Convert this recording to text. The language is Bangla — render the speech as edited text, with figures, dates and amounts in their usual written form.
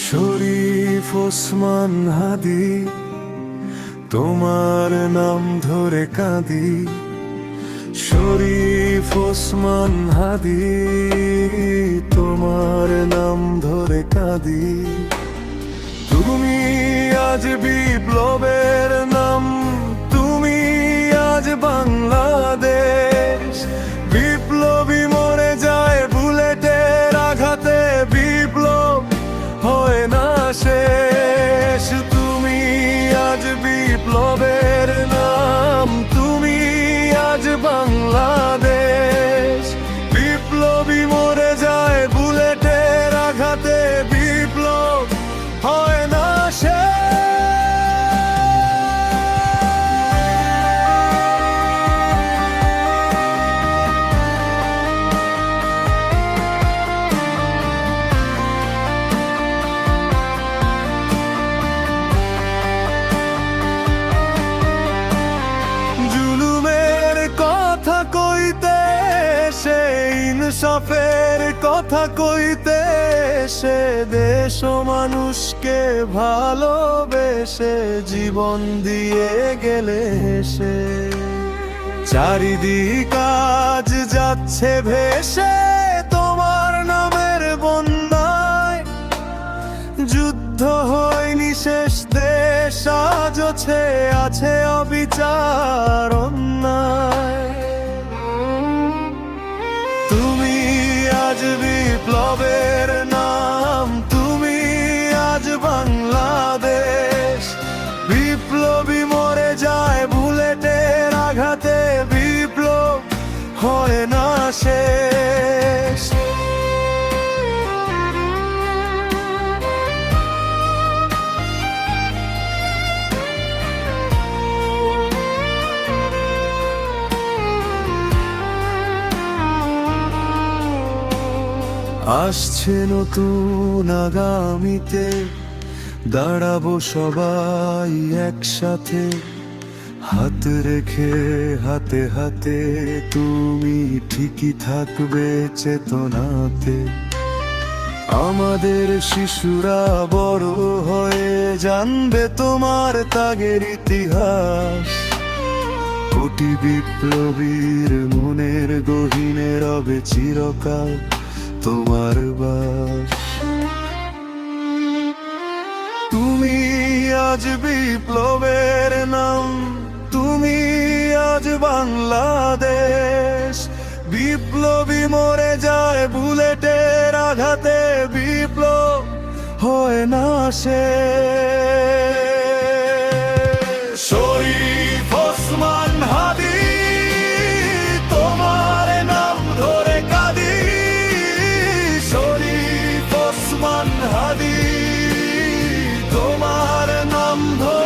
শরীফ ওসমান হাদি, তোমার নাম ধরে কাঁদি। শরীফ ওসমান হাদি, তোমার নাম ধরে কাঁদি। তুমি আজ বিপ্লবের নাম, তুমি আজ বাংলাদেশ। বিপ্লবী মরে যায় বুলেটের আঘাতে, বিপ্লব হয় না শেষ। তুমি আজ বিপ্লবের নাম, তুমি আজ বাংলাদেশ। বিপ্লবী মরে যায় বুলেটের আঘাতে, বিপ্লব হয় না শেষ। ইনসাফের কথা কইতে সে দেশ ও মানুষকে ভালোবেসে জীবন দিয়ে গেলে সে। চারিদিক আজ যাচ্ছে ভেসে তোমার নামের বন্যায়। যুদ্ধ হয়নি শেষ, দেশ আজও আছে অবিচার অন্যায়। তুমি আজ বিপ্লবের নাম, তুমি আজ বাংলাদেশ। বিপ্লবী মরে যায় বুলেটের আঘাতে, বিপ্লব হয় না শেষ। আসছে নতুন আগামীতে, দাঁড়াবো সবাই একসাথে। হাত রেখে হাতে হাতে, তুমি ঠিকই থাকবে চেতনাতে। আমাদের শিশুরা বড় হয়ে জানবে তোমার ত্যাগের ইতিহাস। কোটি বিপ্লবীর মনের গহীনে রবে চিরকাল তোমার বাস। তুমি আজ বিপ্লবের নাম, তুমি আজ বাংলাদেশ। বিপ্লবী মরে যায় বুলেটের আঘাতে, বিপ্লব হয় না শেষ। শরীফ ওসমান হাদি, তোমার নাম ধরে কাঁদি। শরীফ ওসমান হাদি, তোমার নাম ধরে